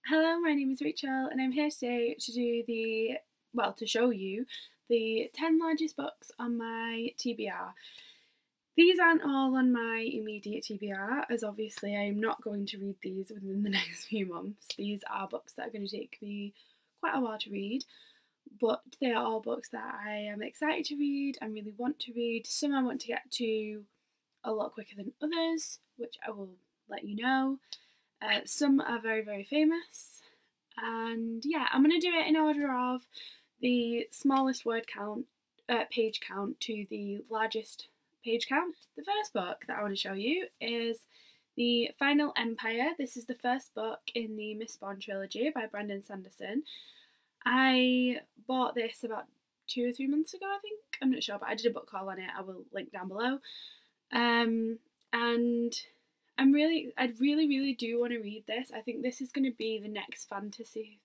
Hello, my name is Rachel and I'm here today to to show you the 10 largest books on my TBR. These aren't all on my immediate TBR, as obviously I'm not going to read these within the next few months. These are books that are going to take me quite a while to read, but they are all books that I am excited to read and really want to read. Some I want to get to a lot quicker than others, which I will let you know. Some are very, very famous. And yeah, I'm going to do it in order of the smallest page count to the largest page count. The first book that I want to show you is The Final Empire. This is the first book in the Mistborn trilogy by Brandon Sanderson. I bought this about 2 or 3 months ago, I think. I'm not sure, but I did a book haul on it. I will link down below. And I really do want to read this. I think this is going to be the next fantasy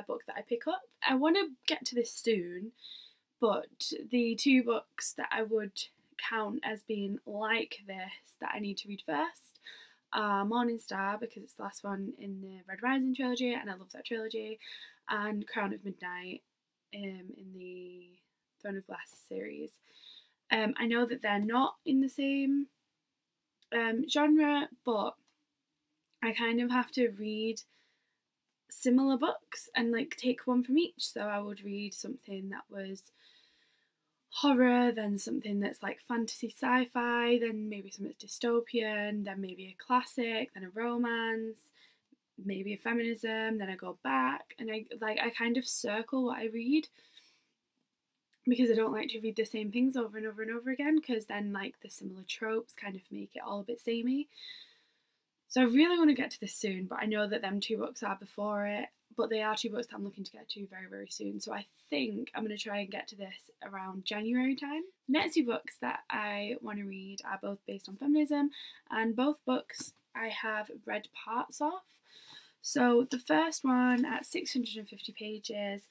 book that I pick up. I want to get to this soon, but the two books that I would count as being like this that I need to read first are Morning Star, because it's the last one in the Red Rising trilogy and I love that trilogy, and Crown of Midnight in the Throne of Glass series. I know that they're not in the same genre, but I kind of have to read similar books and like take one from each. So I would read something that was horror, then something that's like fantasy sci-fi, then maybe something dystopian, then maybe a classic, then a romance, maybe a feminism, then I go back and I kind of circle what I read, because I don't like to read the same things over and over and over again, because then like the similar tropes kind of make it all a bit samey. So I really want to get to this soon, but I know that them two books are before it, but they are two books that I'm looking to get to very, very soon. So I think I'm going to try and get to this around January time. The next two books that I want to read are both based on feminism, and both books I have read parts of. So the first one at 650 pages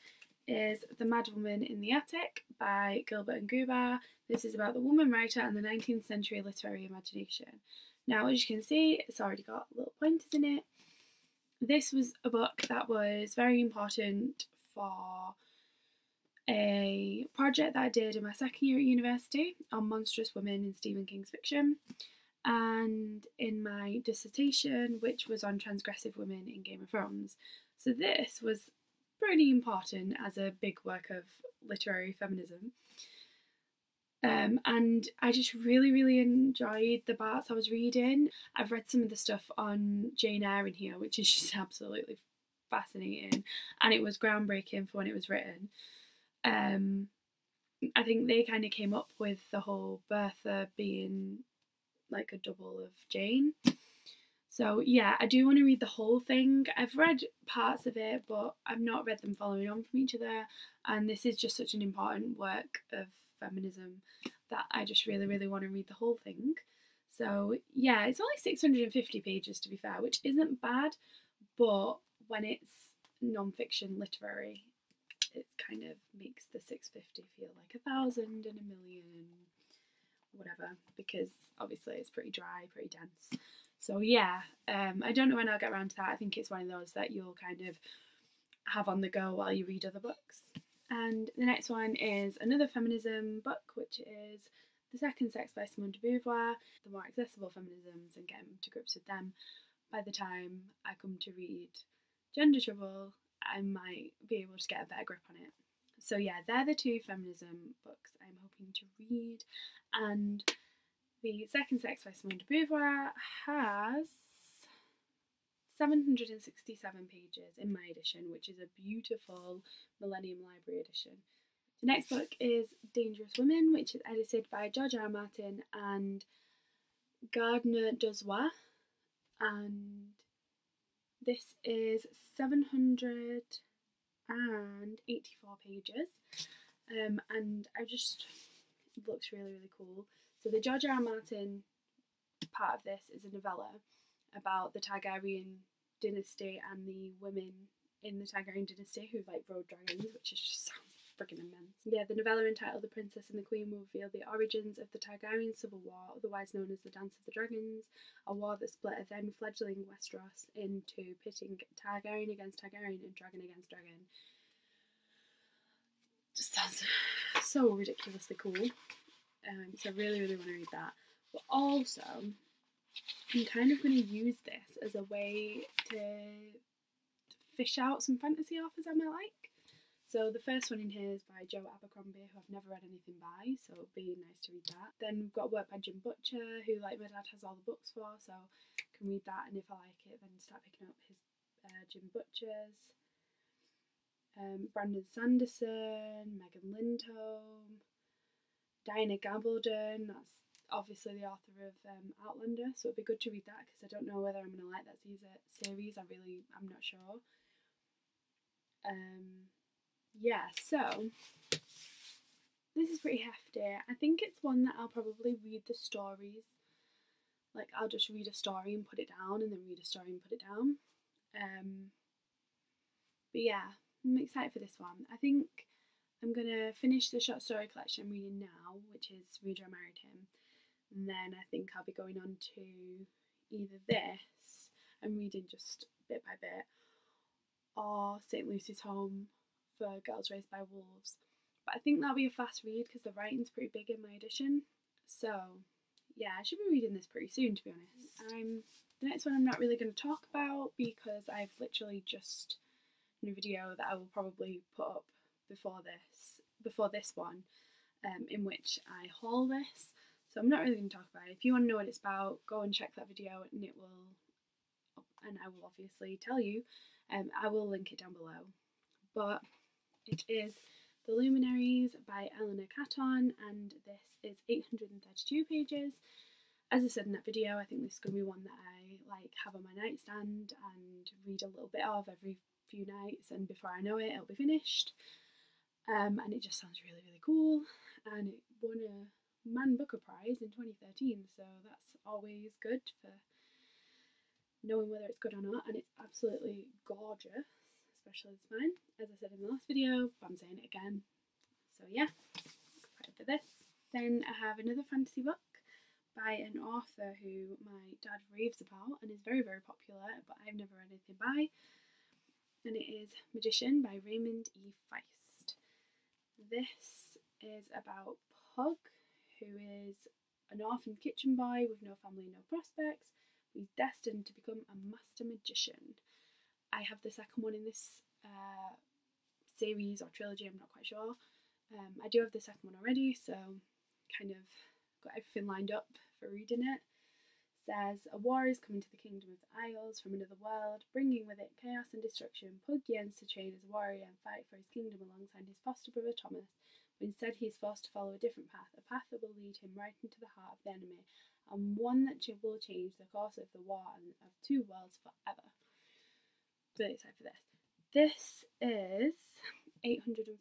is The Madwoman in the Attic by Gilbert and Gruber. This is about the woman writer and the 19th century literary imagination. Now, as you can see, it's already got little pointers in it. This was a book that was very important for a project that I did in my second year at university on monstrous women in Stephen King's fiction, and in my dissertation, which was on transgressive women in Game of Thrones. So this was pretty important as a big work of literary feminism. And I just really enjoyed the parts I was reading. I've read some of the stuff on Jane Eyre in here, which is just absolutely fascinating, and it was groundbreaking for when it was written. I think they kind of came up with the whole Bertha being like a double of Jane. So yeah, I do want to read the whole thing. I've read parts of it, but I've not read them following on from each other, and this is just such an important work of feminism that I just really want to read the whole thing. So yeah, it's only 650 pages to be fair, which isn't bad, but when it's non-fiction literary, it kind of makes the 650 feel like 1,000 and 1,000,000, whatever, because obviously it's pretty dry, pretty dense. So yeah, I don't know when I'll get around to that. I think it's one of those that you'll kind of have on the go while you read other books. And the next one is another feminism book, which is The Second Sex by Simone de Beauvoir. The more accessible feminisms and getting to grips with them. By the time I come to read Gender Trouble, I might be able to get a better grip on it. So yeah, they're the two feminism books I'm hoping to read. And The Second Sex by Simone de Beauvoir has 767 pages in my edition, which is a beautiful Millennium Library edition. The next book is Dangerous Women, which is edited by George R. Martin and Gardner Dozois, and this is 784 pages, and it looks really cool. So the George R. Martin part of this is a novella about the Targaryen dynasty and the women in the Targaryen dynasty who like rode dragons, which is just sounds friggin' immense. Yeah, the novella entitled The Princess and the Queen will reveal the origins of the Targaryen Civil War, otherwise known as the Dance of the Dragons, a war that split a then fledgling Westeros into pitting Targaryen against Targaryen and dragon against dragon. Just sounds so ridiculously cool. So I really, really want to read that. But also, I'm kind of going to use this as a way to fish out some fantasy authors I might like. So the first one in here is by Joe Abercrombie, who I've never read anything by, so it'll be nice to read that. Then we've got work by Jim Butcher, who like my dad has all the books for, so I can read that, and if I like it, then start picking up his Jim Butcher's. Brandon Sanderson, Megan Lindholm, Diana Gabaldon, that's obviously the author of Outlander, so it'd be good to read that because I don't know whether I'm going to like that series. I'm not sure. Yeah, so this is pretty hefty. I think it's one that I'll probably read the stories. Like, I'll just read a story and put it down, and then read a story and put it down. But yeah, I'm excited for this one. I think I'm going to finish the short story collection I'm reading now, which is Reader I Married Him. And then I think I'll be going on to either this, I'm reading just bit by bit, or St. Lucy's Home for Girls Raised by Wolves. But I think that'll be a fast read because the writing's pretty big in my edition. So yeah, I should be reading this pretty soon, to be honest. The next one I'm not really going to talk about because I've literally just in a video that I will probably put up before this one, in which I haul this. So I'm not really going to talk about it. If you want to know what it's about, go and check that video, and I will obviously tell you. I will link it down below. But it is The Luminaries by Eleanor Catton, and this is 832 pages. As I said in that video, I think this is going to be one that I have on my nightstand and read a little bit of every few nights, and before I know it, it'll be finished. And it just sounds really, really cool, and it won a Man Booker Prize in 2013, so that's always good for knowing whether it's good or not, and it's absolutely gorgeous, especially this mine, as I said in the last video, but I'm saying it again. So yeah, excited for this. Then I have another fantasy book by an author who my dad raves about and is very, very popular, but I've never read anything by, and it is Magician by Raymond E. Feist. This is about Pug, who is an orphan kitchen boy with no family, no prospects. He's destined to become a master magician. I have the second one in this series or trilogy, I'm not quite sure. I do have the second one already, so kind of got everything lined up for reading it. Says, a war is coming to the kingdom of the Isles from another world, bringing with it chaos and destruction. Pug yearns to train as a warrior and fight for his kingdom alongside his foster brother Thomas, but instead he is forced to follow a different path, a path that will lead him right into the heart of the enemy, and one that will change the course of the war and of two worlds forever. Really excited for this. This is 841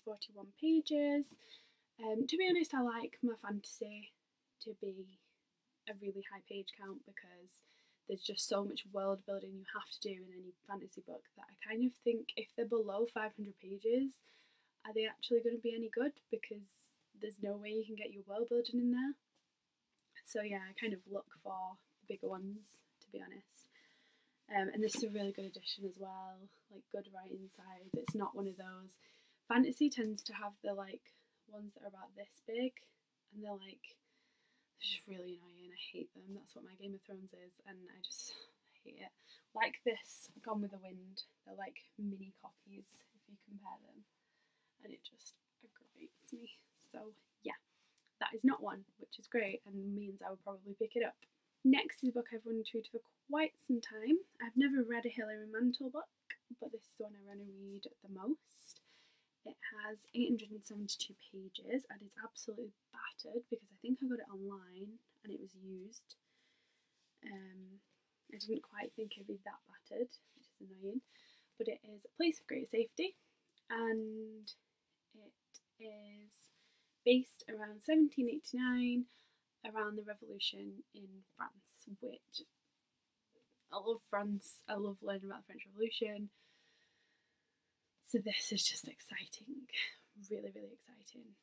pages. To be honest, I like my fantasy to be a really high page count because there's just so much world building you have to do in any fantasy book that I kind of think if they're below 500 pages, are they actually going to be any good? Because there's no way you can get your world building in there. So yeah, I kind of look for the bigger ones, to be honest. And this is a really good edition as well, like good writing size. It's not one of those. Fantasy tends to have the ones that are about this big, and they're just really annoying. I hate them. That's what my Game of Thrones is, and I just hate it. Like this, Gone with the Wind. They're like mini copies if you compare them, and it just aggravates me. So yeah, that is not one, which is great and means I will probably pick it up. Next is a book I've wanted to read for quite some time. I've never read a Hilary Mantel book, but this is the one I want to read the most. It has 872 pages and it's absolutely battered because I think I got it online and it was used. I didn't quite think it'd be that battered, which is annoying, but it is A Place of Great Safety, and it is based around 1789, around the revolution in France, which I love France, I love learning about the French Revolution. So this is just exciting really, really exciting.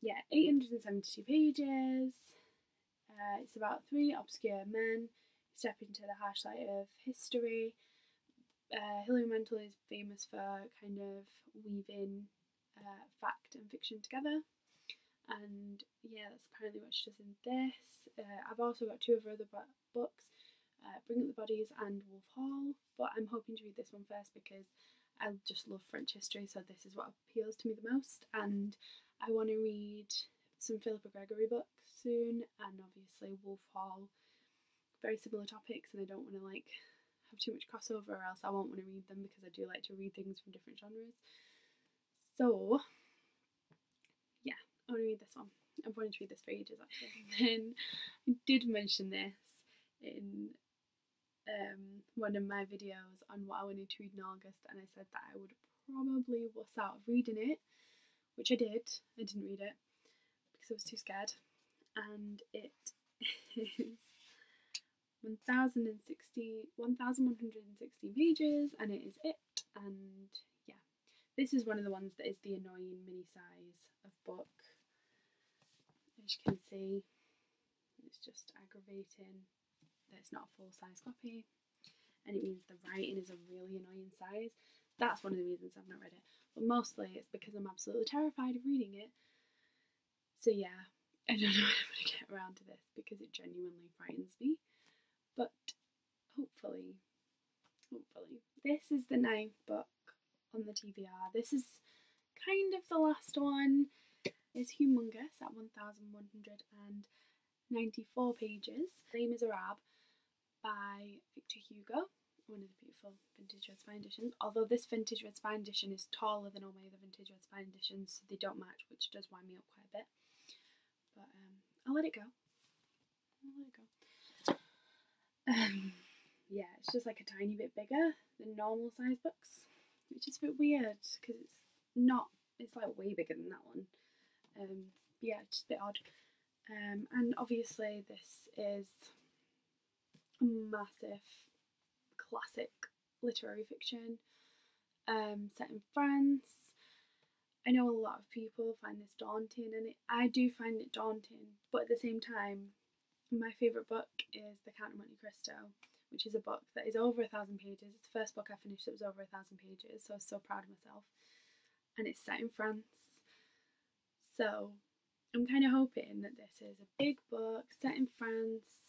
Yeah, 872 pages. It's about three obscure men who step into the harsh light of history. Hilary Mantel is famous for kind of weaving fact and fiction together, and yeah, that's apparently what she does in this. I've also got two of her other books, Bring Up the Bodies and Wolf Hall, but I'm hoping to read this one first because I just love French history, so this is what appeals to me the most, and I want to read some Philippa Gregory books soon, and obviously Wolf Hall, very similar topics, and I don't want to like have too much crossover or else I won't want to read them because I do like to read things from different genres. So yeah, I want to read this one. I've wanted to read this for ages actually. And then I did mention this in one of my videos on what I wanted to read in August, and I said that I would probably wuss out of reading it, which I did. I didn't read it because I was too scared, and it is 1116 pages, and it is it. And yeah, this is one of the ones that is the annoying mini size of book. As you can see, it's just aggravating that it's not a full size copy, and it means the writing is a really annoying size. That's one of the reasons I've not read it, but mostly it's because I'm absolutely terrified of reading it. So yeah, I don't know when I'm going to get around to this because it genuinely frightens me. But hopefully. This is the 9th book on the TBR. This is kind of the last one. It's humongous at 1194 pages. Les Miserables by Victor Hugo, one of the beautiful vintage red spine editions. Although this vintage red spine edition is taller than all my other vintage red spine editions, so they don't match, which does wind me up quite a bit. But I'll let it go. Yeah, it's just like a tiny bit bigger than normal size books, which is a bit weird because it's like way bigger than that one. Yeah, just a bit odd. And obviously this is a massive classic literary fiction set in France. I know a lot of people find this daunting, and I do find it daunting, but at the same time, my favourite book is The Count of Monte Cristo, which is a book that is over 1,000 pages. It's the first book I finished that was over 1,000 pages, so I was so proud of myself. And it's set in France. So I'm kind of hoping that this is a big book set in France,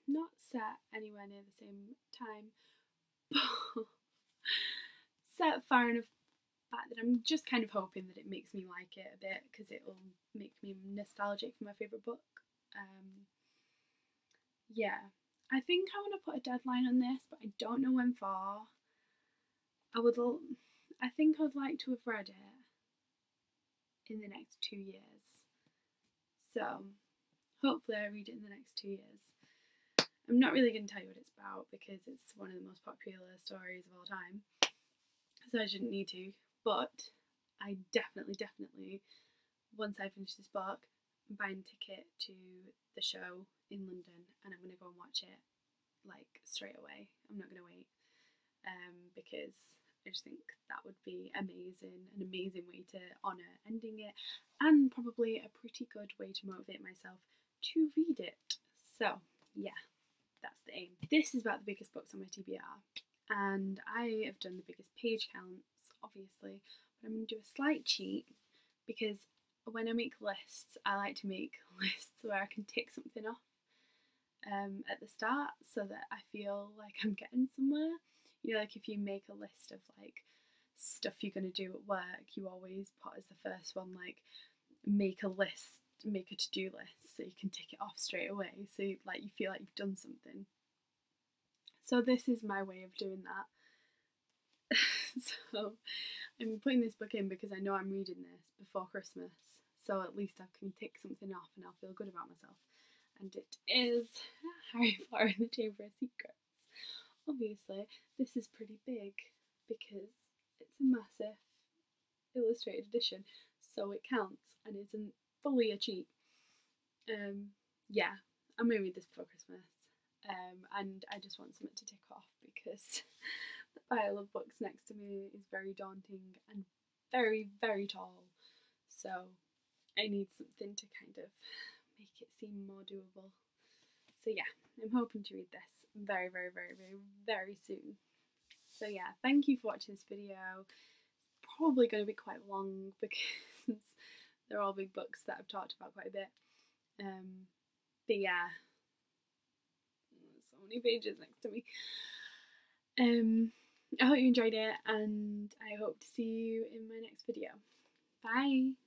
not set anywhere near the same time, but set far enough back that I'm just kind of hoping that it makes me like it a bit because it will make me nostalgic for my favourite book. Yeah, I think I want to put a deadline on this, but I don't know when for. I think I'd like to have read it in the next 2 years. So hopefully I read it in the next 2 years. I'm not really going to tell you what it's about because it's one of the most popular stories of all time, so I shouldn't need to, but I definitely, once I finish this book, I'm buying a ticket to the show in London and I'm going to go and watch it like straight away. I'm not going to wait because I just think that would be amazing, an amazing way to honour ending it, and probably a pretty good way to motivate myself to read it. So yeah, that's the aim. This is about the biggest books on my TBR, and I have done the biggest page counts obviously, but I'm going to do a slight cheat because when I make lists, I like to make lists where I can tick something off at the start so that I feel like I'm getting somewhere. You know, like if you make a list of like stuff you're going to do at work, you always put as the first one like make a list, make a to-do list so you can tick it off straight away, so you feel like you've done something. So this is my way of doing that. So I'm putting this book in because I know I'm reading this before Christmas, so at least I can tick something off and I'll feel good about myself. And it is Harry Potter and the Chamber of Secrets. Obviously, this is pretty big because it's a massive illustrated edition, so it counts and isn't fully a cheat. Yeah, I'm gonna read this before Christmas, and I just want something to tick off because pile of books next to me is very daunting and very, very tall. So I need something to kind of make it seem more doable. So yeah, I'm hoping to read this very, very, very, very, very soon. So yeah, thank you for watching this video. It's probably going to be quite long because they're all big books that I've talked about quite a bit. But yeah, so many pages next to me. I hope you enjoyed it, and I hope to see you in my next video. Bye!